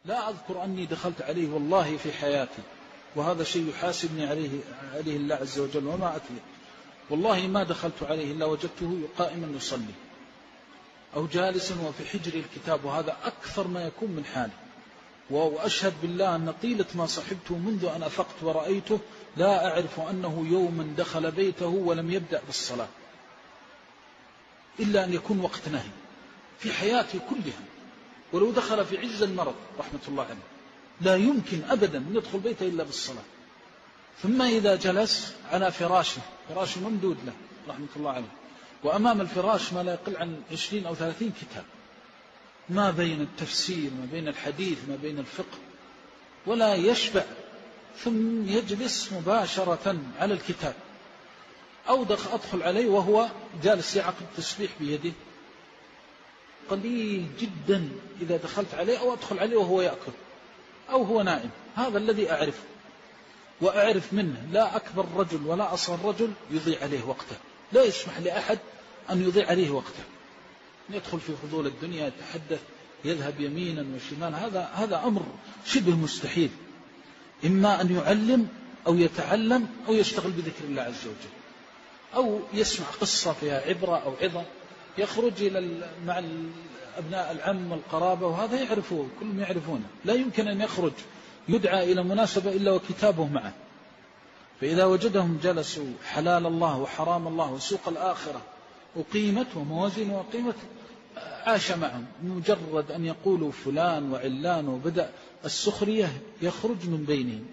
لا أذكر أني دخلت عليه والله في حياتي، وهذا شيء يحاسبني عليه الله عز وجل وما أتلي، والله ما دخلت عليه إلا وجدته قائما يصلي أو جالسا وفي حجر الكتاب، وهذا أكثر ما يكون من حالي. وأشهد بالله أن طيلة ما صحبته منذ أن أفقت ورأيته لا أعرف أنه يوما دخل بيته ولم يبدأ بالصلاة إلا أن يكون وقت نهي في حياتي كلها، ولو دخل في عز المرض رحمة الله عليه لا يمكن أبدا أن يدخل بيته إلا بالصلاة. ثم إذا جلس على فراشه ممدود له رحمة الله عليه، وأمام الفراش ما لا يقل عن 20 أو 30 كتاب، ما بين التفسير ما بين الحديث ما بين الفقه، ولا يشبع، ثم يجلس مباشرة على الكتاب، أو أدخل عليه وهو جالس يعقد التسبيح بيده. قليل جدا إذا دخلت عليه أو أدخل عليه وهو يأكل أو هو نائم. هذا الذي أعرفه، وأعرف منه لا أكبر رجل ولا أصغر رجل يضيع عليه وقته، لا يسمح لأحد أن يضيع عليه وقته، يدخل في فضول الدنيا، يتحدث، يذهب يمينا وشمالا، هذا أمر شبه مستحيل. إما أن يعلم أو يتعلم أو يشتغل بذكر الله عز وجل، أو يسمع قصة فيها عبرة أو عظة، يخرج مع أبناء العم والقرابة، وهذا يعرفوه كلهم يعرفونه. لا يمكن أن يخرج يدعى إلى مناسبة إلا وكتابه معه، فإذا وجدهم جلسوا حلال الله وحرام الله وسوق الآخرة أقيمت وموازين وقيمت عاش معهم. مجرد أن يقولوا فلان وعلان وبدأ السخرية يخرج من بينهم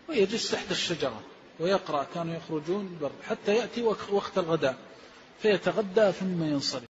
ويجلس تحت الشجرة ويقرأ. كانوا يخرجون حتى يأتي وقت الغداء فيتغدى ثم ينصرف.